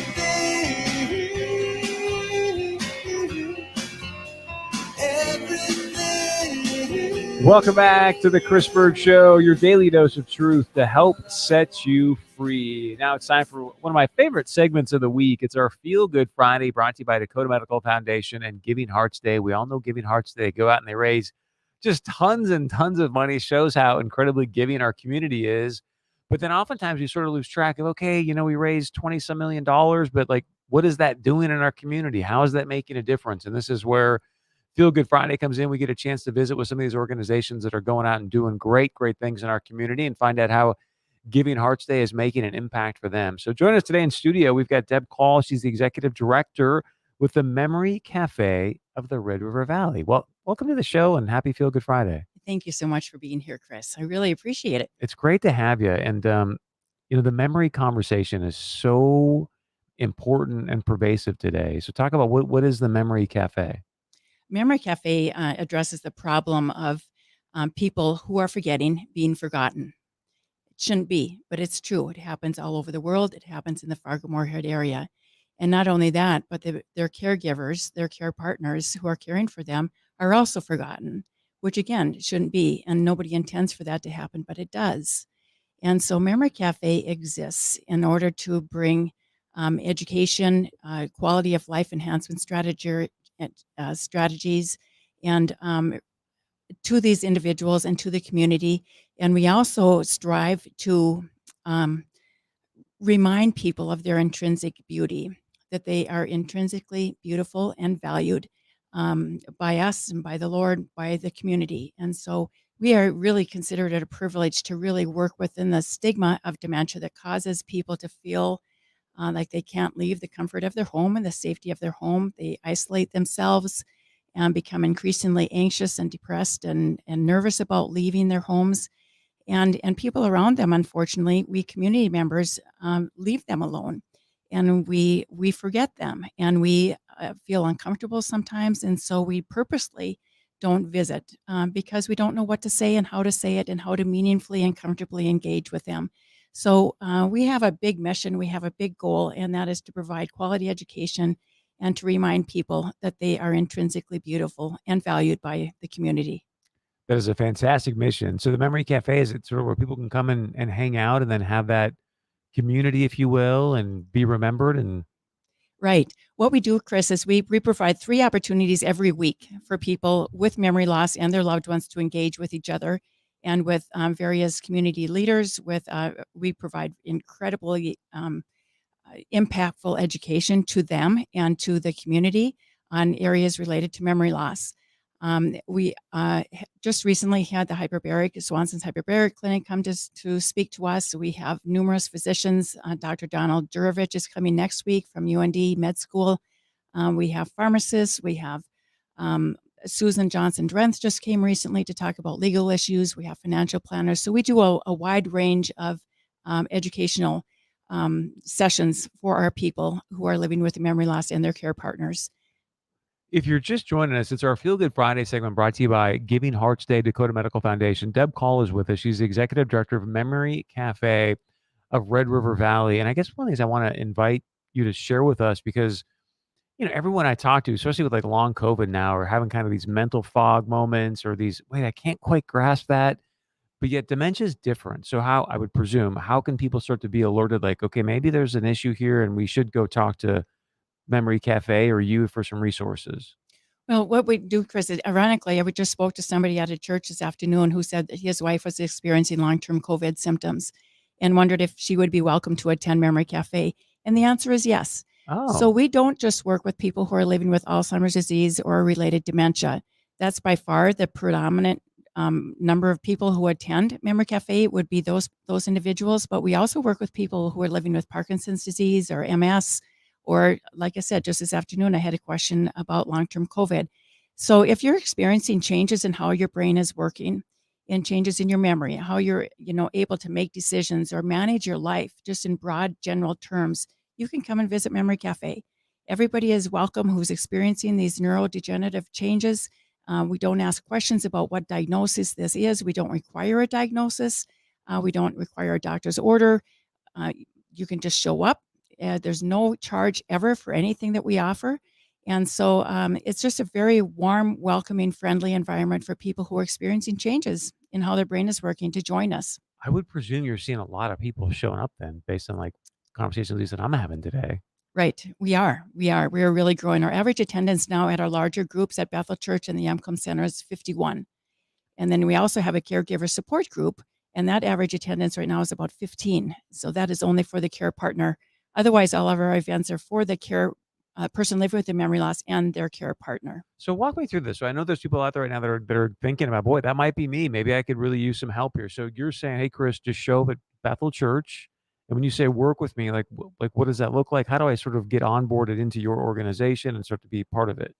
Speaker 13: Welcome back to the Chris Berg Show, your daily dose of truth to help set you free. Now it's time for one of my favorite segments of the week. It's our Feel Good Friday, brought to you by Dakota Medical Foundation and Giving Hearts Day. We all know Giving Hearts Day. Go out and they raise just tons and tons of money. Shows how incredibly giving our community is. But then oftentimes you sort of lose track of, okay, we raised $20-some million, but like, what is that doing in our community? How is that making a difference? And this is where Feel Good Friday comes in. We get a chance to visit with some of these organizations that are going out and doing great, great things in our community and find out how Giving Hearts Day is making an impact for them. So join us today in studio. We've got Deb Call. She's the executive director with the Memory Cafe of the Red River Valley. Well, welcome to the show and happy Feel Good Friday.
Speaker 30: Thank you so much for being here, Chris. I really appreciate it.
Speaker 13: It's great to have you. And, the memory conversation is so important and pervasive today. So talk about what is the Memory Cafe?
Speaker 30: Memory Cafe addresses the problem of people who are forgetting, being forgotten. It shouldn't be, but it's true. It happens all over the world. It happens in the Fargo-Moorhead area. And not only that, but their caregivers, their care partners who are caring for them are also forgotten, which again shouldn't be. And nobody intends for that to happen, but it does. And so Memory Cafe exists in order to bring education, quality of life enhancement strategies, and to these individuals and to the community. And we also strive to remind people of their intrinsic beauty, that they are intrinsically beautiful and valued by us and by the Lord, by the community. And so we are really considered it a privilege to really work within the stigma of dementia that causes people to feel like they can't leave the comfort of their home and the safety of their home. They isolate themselves and become increasingly anxious and depressed and nervous about leaving their homes. And people around them, unfortunately, we community members leave them alone, and we forget them, and we feel uncomfortable sometimes, and so we purposely don't visit because we don't know what to say and how to say it and how to meaningfully and comfortably engage with them. So we have a big mission, we have a big goal, and that is to provide quality education and to remind people that they are intrinsically beautiful and valued by the community.
Speaker 13: That is a fantastic mission. So the Memory Cafe, is it sort of where people can come and hang out and then have that community, if you will, and be remembered? And
Speaker 30: Right. What we do, Chris, is we provide 3 opportunities every week for people with memory loss and their loved ones to engage with each other and with various community leaders. We provide incredibly impactful education to them and to the community on areas related to memory loss. We just recently had the Swanson's Hyperbaric Clinic come to speak to us. We have numerous physicians. Dr. Donald Durovich is coming next week from UND Med School. We have pharmacists. We have Susan Johnson-Drenth just came recently to talk about legal issues. We have financial planners. So we do a wide range of educational sessions for our people who are living with memory loss and their care partners.
Speaker 13: if you're just joining us, it's our Feel Good Friday segment brought to you by Giving Hearts Day Dakota Medical Foundation. Deb Call is with us. She's the executive director of Memory Cafe of Red River Valley. And I guess one of the things I want to invite you to share with us, because everyone I talk to, especially with like long COVID now, are having kind of these mental fog moments or these, wait, I can't quite grasp that. But yet dementia is different. So I would presume, how can people start to be alerted, like, okay, maybe there's an issue here and we should go talk to Memory Cafe or you for some resources?
Speaker 30: Well, what we do, Chris, is ironically, I just spoke to somebody at a church this afternoon who said that his wife was experiencing long-term COVID symptoms and wondered if she would be welcome to attend Memory Cafe. And the answer is yes. So we don't just work with people who are living with Alzheimer's disease or related dementia. That's by far the predominant number of people who attend Memory Cafe would be those individuals. But we also work with people who are living with Parkinson's disease or MS, or like I said, just this afternoon, I had a question about long-term COVID. So if you're experiencing changes in how your brain is working and changes in your memory, how you're able to make decisions or manage your life, just in broad general terms, you can come and visit Memory Cafe. Everybody is welcome who's experiencing these neurodegenerative changes. We don't ask questions about what diagnosis this is. We don't require a diagnosis. We don't require a doctor's order. You can just show up. There's no charge ever for anything that we offer. And so it's just a very warm, welcoming, friendly environment for people who are experiencing changes in how their brain is working to join us.
Speaker 13: I would presume you're seeing a lot of people showing up then, based on like conversations that I'm having today.
Speaker 30: Right. We are really growing. Our average attendance now at our larger groups at Bethel Church and the Yumcombe Center is 51. And then we also have a caregiver support group, and that average attendance right now is about 15. So that is only for the care partner. Otherwise, all of our events are for the care person living with a memory loss and their care partner.
Speaker 13: So walk me through this. So I know there's people out there right now that are thinking about, boy, that might be me. Maybe I could really use some help here. So you're saying, hey, Chris, just show up at Bethel Church. And when you say work with me, like what does that look like? How do I sort of get onboarded into your organization and start to be part of it?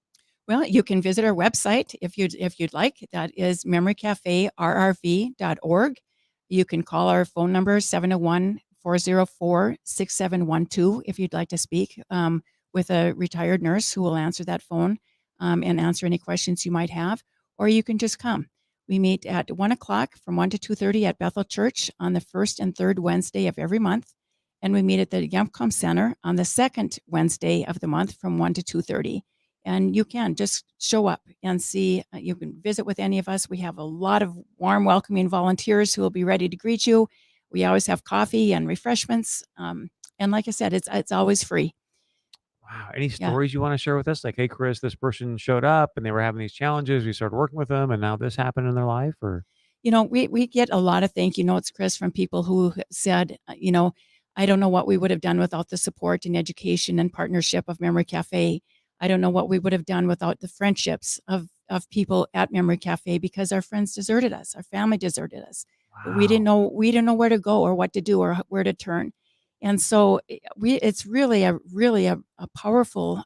Speaker 30: Well, you can visit our website if you'd like. That is memorycaferrv.org. You can call our phone number 701-404-6712 if you'd like to speak with a retired nurse who will answer that phone and answer any questions you might have. Or you can just come. We meet at 1 o'clock from 1 to 2:30 at Bethel Church on the first and third Wednesday of every month. And we meet at the Yempcom Center on the second Wednesday of the month from 1 to 2:30. And you can just show up and see. You can visit with any of us. We have a lot of warm, welcoming volunteers who will be ready to greet you. We always have coffee and refreshments. And like I said, it's always free.
Speaker 13: Wow. Any
Speaker 30: Yeah.
Speaker 13: stories you want to share with us? Like, hey, Chris, this person showed up and they were having these challenges. We started working with them and now this happened in their life, or?
Speaker 30: We get a lot of thank you notes, Chris, from people who said, I don't know what we would have done without the support and education and partnership of Memory Cafe. I don't know what we would have done without the friendships of people at Memory Cafe, because our friends deserted us, our family deserted us.
Speaker 13: Wow.
Speaker 30: We didn't know where to go or what to do or where to turn. And so it's really a powerful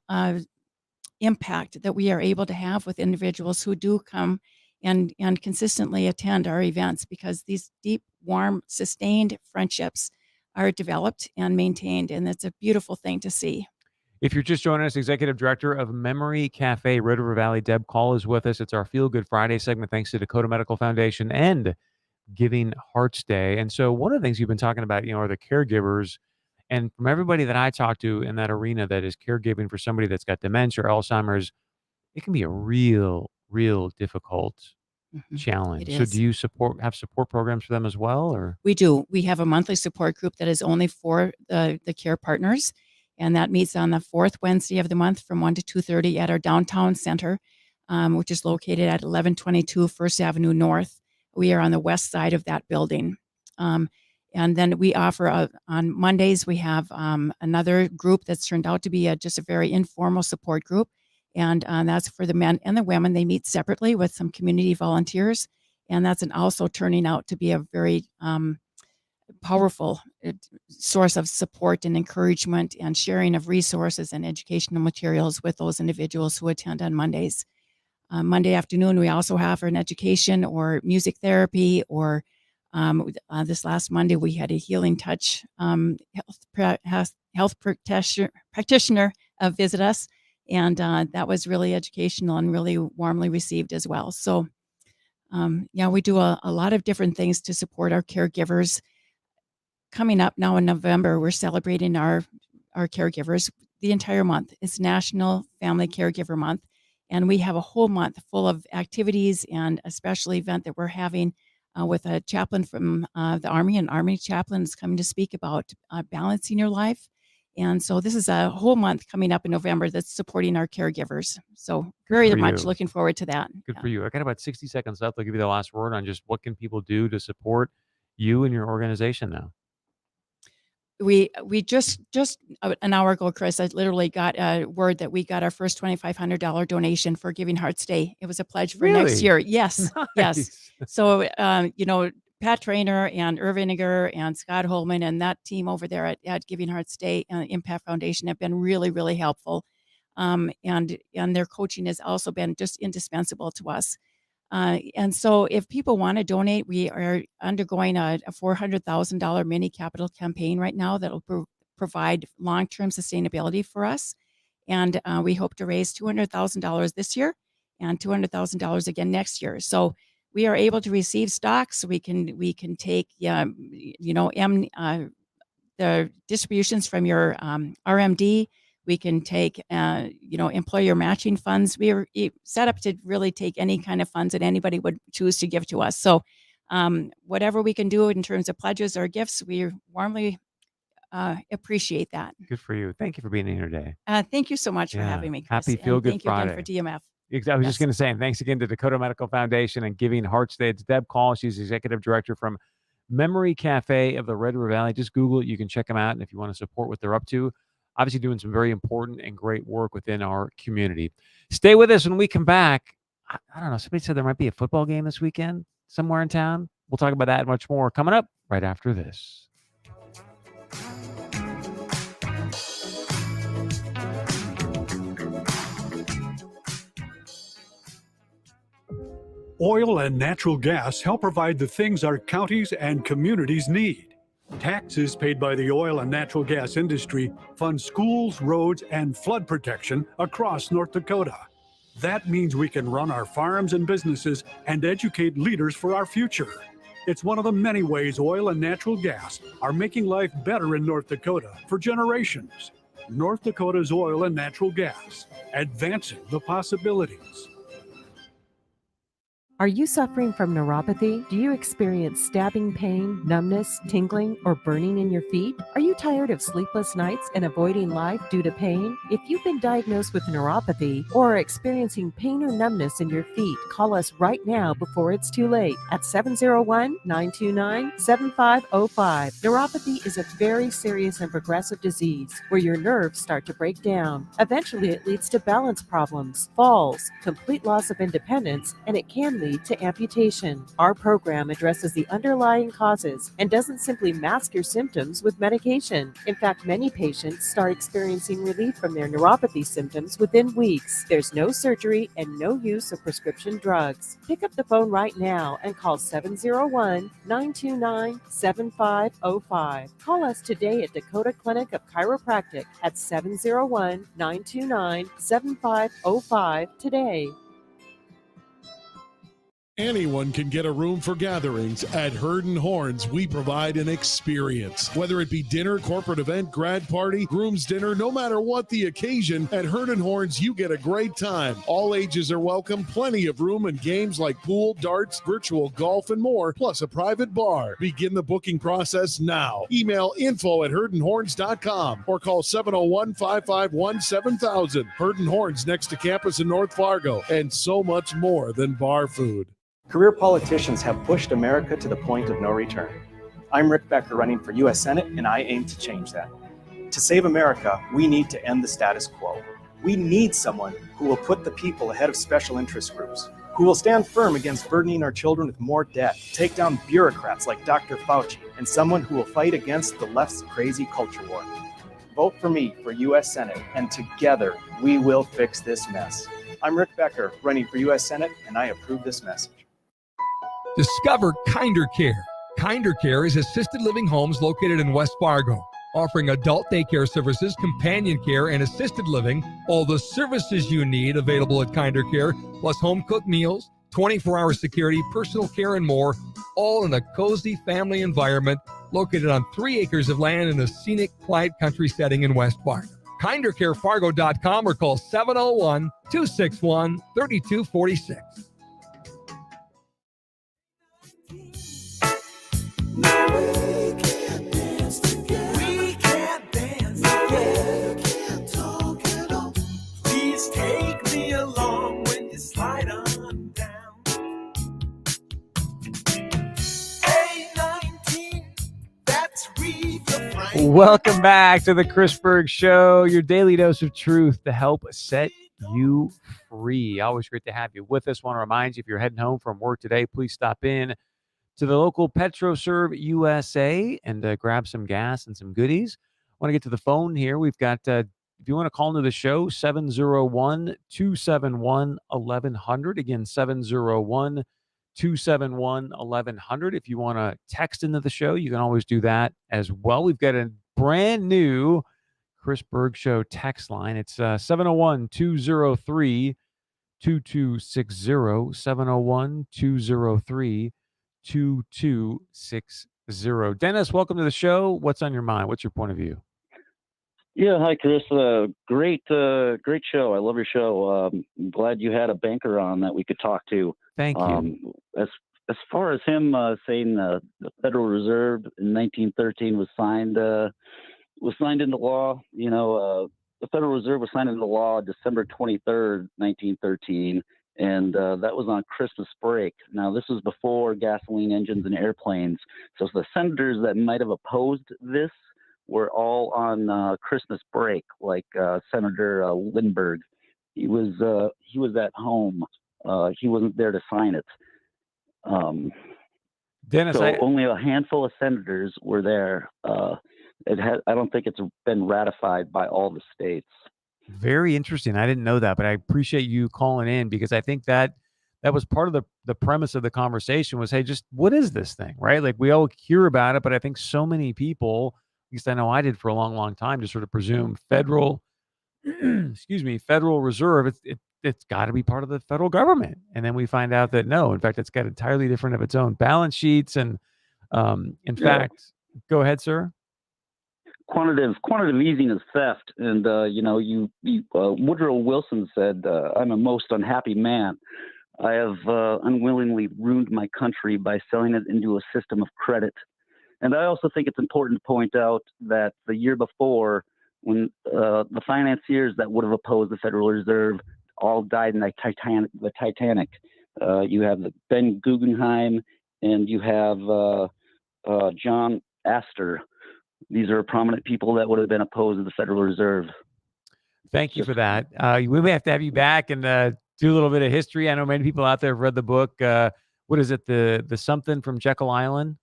Speaker 30: impact that we are able to have with individuals who do come and consistently attend our events, because these deep, warm, sustained friendships are developed and maintained, and it's a beautiful thing to see.
Speaker 13: If you're just joining us, Executive Director of Memory Cafe, Red River Valley, Deb Call is with us. It's our Feel Good Friday segment, thanks to Dakota Medical Foundation and Giving Hearts Day. And so one of the things you've been talking about, are the caregivers. And from everybody that I talk to in that arena that is caregiving for somebody that's got dementia or Alzheimer's, it can be a real difficult challenge.
Speaker 30: It
Speaker 13: So
Speaker 30: is.
Speaker 13: do you have support programs for them as well, or?
Speaker 30: We do. We have a monthly support group that is only for the care partners, and that meets on the fourth Wednesday of the month from 1 to 2:30 at our downtown center, which is located at 1122 First Avenue North. We are on the west side of that building. And then we offer on Mondays, we have another group that's turned out to be just a very informal support group. And that's for the men and the women. They meet separately with some community volunteers. And that's also turning out to be a very powerful source of support and encouragement and sharing of resources and educational materials with those individuals who attend on Mondays. Monday afternoon, we also have an education or music therapy, or this last Monday, we had a Healing Touch health practitioner visit us. And that was really educational and really warmly received as well. So, we do a lot of different things to support our caregivers. Coming up now in November, we're celebrating our caregivers the entire month. It's National Family Caregiver Month. And we have a whole month full of activities and a special event that we're having with a chaplain from the Army. An Army chaplain is coming to speak about balancing your life. And so this is a whole month coming up in November that's supporting our caregivers. So very much looking forward to that.
Speaker 13: Good for you. I got about 60 seconds left. I'll give you the last word on just what can people do to support you and your organization now.
Speaker 30: We just an hour ago, Chris, I literally got a word that we got our first $2,500 donation for Giving Hearts Day. It was a pledge for next year. Yes, yes. So Pat Trainer and Irvin Iger and Scott Holman and that team over there at Giving Hearts Day and Impact Foundation have been really, really helpful. And their coaching has also been just indispensable to us. And so if people want to donate, we are undergoing a $400,000 mini capital campaign right now that will provide long-term sustainability for us. And we hope to raise $200,000 this year and $200,000 again next year. So we are able to receive stocks. We can take the distributions from your RMD. We can take employer matching funds. We are set up to really take any kind of funds that anybody would choose to give to us. So whatever we can do in terms of pledges or gifts, we warmly appreciate that.
Speaker 13: Good for you. Thank you for being here today.
Speaker 30: Thank you so much for having me, Chris.
Speaker 13: Happy Feel Good
Speaker 30: Thank you
Speaker 13: Friday.
Speaker 30: again for DMF.
Speaker 13: I was just going to say, and thanks again to Dakota Medical Foundation and Giving Hearts Day. It's Deb Call. She's Executive Director from Memory Cafe of the Red River Valley. Just Google it. You can check them out. And if you want to support what they're up to, obviously doing some very important and great work within our community. Stay with us when we come back. I don't know. Somebody said there might be a football game this weekend somewhere in town. We'll talk about that and much more coming up right after this.
Speaker 1: Oil and natural gas help provide the things our counties and communities need. Taxes paid by the oil and natural gas industry fund schools, roads, and flood protection across North Dakota. That means we can run our farms and businesses and educate leaders for our future. It's one of the many ways oil and natural gas are making life better in North Dakota for generations. North Dakota's oil and natural gas, advancing the possibilities.
Speaker 3: Are you suffering from neuropathy? Do you experience stabbing pain, numbness, tingling, or burning in your feet? Are you tired of sleepless nights and avoiding life due to pain? If you've been diagnosed with neuropathy or are experiencing pain or numbness in your feet, call us right now before it's too late at 701-929-7505. Neuropathy is a very serious and progressive disease where your nerves start to break down. Eventually, it leads to balance problems, falls, complete loss of independence, and it can lead to amputation. Our program addresses the underlying causes and doesn't simply mask your symptoms with medication. In fact, many patients start experiencing relief from their neuropathy symptoms within weeks. There's no surgery and no use of prescription drugs. Pick up the phone right now and call 701-929-7505. Call us today at Dakota Clinic of Chiropractic at 701-929-7505 today.
Speaker 4: Anyone can get a room for gatherings. At Herd and Horns, we provide an experience. Whether it be dinner, corporate event, grad party, groom's dinner, no matter what the occasion, at Herd and Horns, you get a great time. All ages are welcome, plenty of room and games like pool, darts, virtual golf, and more, plus a private bar. Begin the booking process now. Email info@herdandhorns.com or call 701-551-7000. Herd and Horns next to campus in North Fargo, and so much more than bar food.
Speaker 5: Career politicians have pushed America to the point of no return. I'm Rick Becker running for U.S. Senate, and I aim to change that. To save America, we need to end the status quo. We need someone who will put the people ahead of special interest groups, who will stand firm against burdening our children with more debt, take down bureaucrats like Dr. Fauci, and someone who will fight against the left's crazy culture war. Vote for me for U.S. Senate, and together we will fix this mess. I'm Rick Becker, running for U.S. Senate, and I approve this message.
Speaker 23: Discover Kinder Care. Kinder Care is assisted living homes located in West Fargo, offering adult daycare services, companion care, and assisted living. All the services you need available at Kinder Care, plus home-cooked meals, 24-hour security, personal care, and more, all in a cozy family environment located on 3 acres of land in a scenic, quiet country setting in West Fargo. KinderCareFargo.com or call 701-261-3246.
Speaker 28: Please take me along when you slide on down. A19, that's redefined.
Speaker 13: Welcome back to the Chris Berg Show, your daily dose of truth to help set you free. Always great to have you with us. Want to remind you, if you're heading home from work today, please stop in to the local PetroServe USA and grab some gas and some goodies. Want to get to the phone here. We've got, if you want to call into the show, 701-271-1100. Again, 701-271-1100. If you want to text into the show, you can always do that as well. We've got a brand new Chris Berg Show text line. It's 701-203-2260, 701-203-2260. Dennis, welcome to the show. What's on your mind? What's your point of view?
Speaker 6: Yeah, hi, Chris. Great show. I love your show. I'm glad you had a banker on that we could talk to.
Speaker 13: Thank you.
Speaker 6: As far as him saying the Federal Reserve in 1913 was signed into law, the Federal Reserve was signed into law December 23rd, 1913. And that was on Christmas break. Now, this was before gasoline engines and airplanes. So the senators that might have opposed this were all on Christmas break, like Senator Lindbergh. He was at home. He wasn't there to sign it.
Speaker 13: Dennis,
Speaker 6: so only a handful of senators were there. I don't think it's been ratified by all the states.
Speaker 13: Very interesting. I didn't know that, but I appreciate you calling in because I think that was part of the premise of the conversation was, hey, just what is this thing, right? Like we all hear about it, but I think so many people, at least I know I did for a long, long time, just sort of presume Federal Reserve. it's got to be part of the federal government. And then we find out that no, in fact, it's got entirely different of its own balance sheets. And in fact, go ahead, sir.
Speaker 6: Quantitative easing is theft, and Woodrow Wilson said, "I'm a most unhappy man. I have unwillingly ruined my country by selling it into a system of credit." And I also think it's important to point out that the year before, when the financiers that would have opposed the Federal Reserve all died in the Titanic. You have Ben Guggenheim, and you have John Astor. These are prominent people that would have been opposed to the Federal Reserve.
Speaker 13: Thank you for that. We may have to have you back and do a little bit of history. I know many people out there have read the book. What is it? The something from Jekyll Island?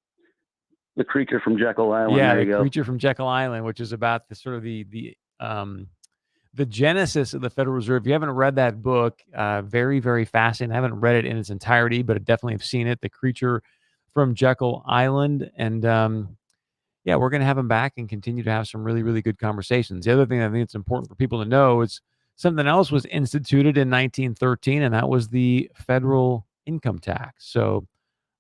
Speaker 6: The Creature from Jekyll Island.
Speaker 13: Yeah,
Speaker 6: there
Speaker 13: the
Speaker 6: you go.
Speaker 13: Creature from Jekyll Island, which is about the sort of the genesis of the Federal Reserve. If you haven't read that book, very, very fascinating. I haven't read it in its entirety, but I definitely have seen it. The Creature from Jekyll Island. And yeah, we're going to have him back and continue to have some really, really good conversations. The other thing I think it's important for people to know is something else was instituted in 1913, and that was the federal income tax. So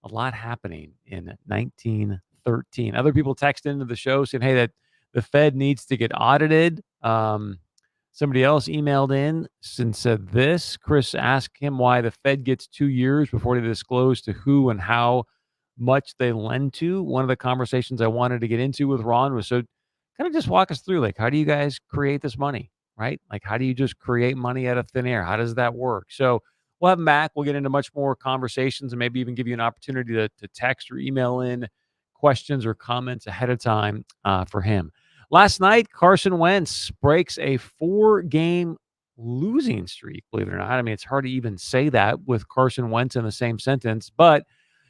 Speaker 13: a lot happening in 1913. Other people text into the show saying, hey, that the Fed needs to get audited. Somebody else emailed in and said this. Chris asked him why the Fed gets 2 years before they disclose to who and how much they lend to. One of the conversations I wanted to get into with Ron was, so kind of just walk us through, like, how do you guys create this money, right? Like, how do you just create money out of thin air? How does that work? So we'll have him back. We'll get into much more conversations and maybe even give you an opportunity to text or email in questions or comments ahead of time for him. Last night, Carson Wentz breaks a 4-game losing streak, believe it or not. I mean, it's hard to even say that with Carson Wentz in the same sentence, but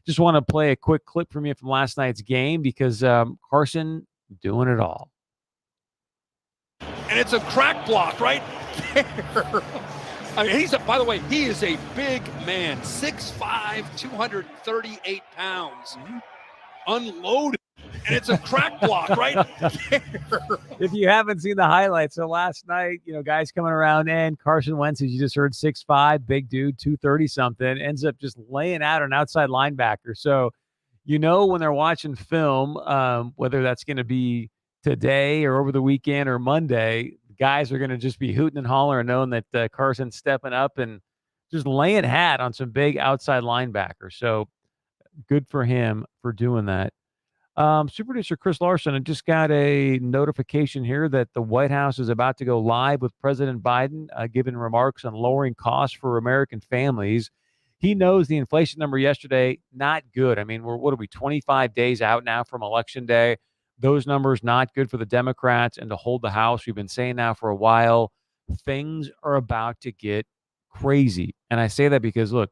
Speaker 13: just want to play a quick clip from you from last night's game because Carson doing it all.
Speaker 7: And it's a crack block right there. I mean, by the way, he is a big man, 6'5", 238 pounds, unloaded. And it's a crack block right there.
Speaker 13: If you haven't seen the highlights, so last night, guys coming around and Carson Wentz, as you just heard, 6'5", big dude, 230-something, ends up just laying out an outside linebacker. So, when they're watching film, whether that's going to be today or over the weekend or Monday, guys are going to just be hooting and hollering, knowing that Carson's stepping up and just laying hat on some big outside linebackers. So good for him for doing that. Super producer Chris Larson, I just got a notification here that the White House is about to go live with President Biden, giving remarks on lowering costs for American families. He knows the inflation number yesterday, not good. I mean, what are we, 25 days out now from Election Day? Those numbers not good for the Democrats and to hold the House. We've been saying now for a while, things are about to get crazy. And I say that because, look,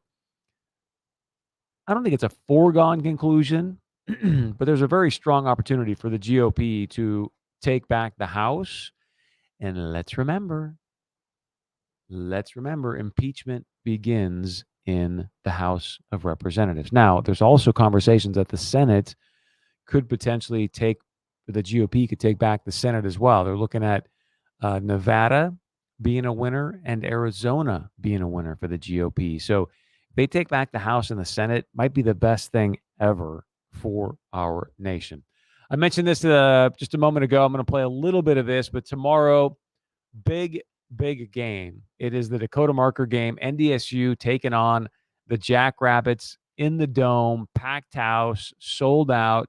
Speaker 13: I don't think it's a foregone conclusion, but there's a very strong opportunity for the GOP to take back the House. And let's remember, impeachment begins in the House of Representatives. Now, there's also conversations that the Senate could potentially the GOP could take back the Senate as well. They're looking at Nevada being a winner and Arizona being a winner for the GOP. So if they take back the House and the Senate, might be the best thing ever for our nation. I mentioned this just a moment ago. I'm going to play a little bit of this, but tomorrow, big game. It is the Dakota Marker game. NDSU taking on the Jackrabbits in the Dome, packed house, sold out.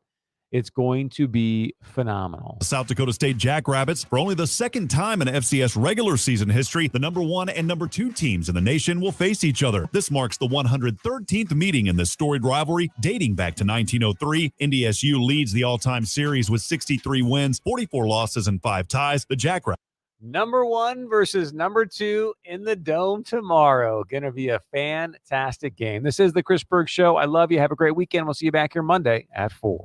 Speaker 13: It's going to be phenomenal.
Speaker 8: South Dakota State Jackrabbits, for only the second time in FCS regular season history, the number 1 and number 2 teams in the nation will face each other. This marks the 113th meeting in this storied rivalry dating back to 1903. NDSU leads the all-time series with 63 wins, 44 losses, and 5 ties. The Jackrabbits.
Speaker 13: Number 1 versus number 2 in the Dome tomorrow. Going to be a fantastic game. This is the Chris Berg Show. I love you. Have a great weekend. We'll see you back here Monday at 4.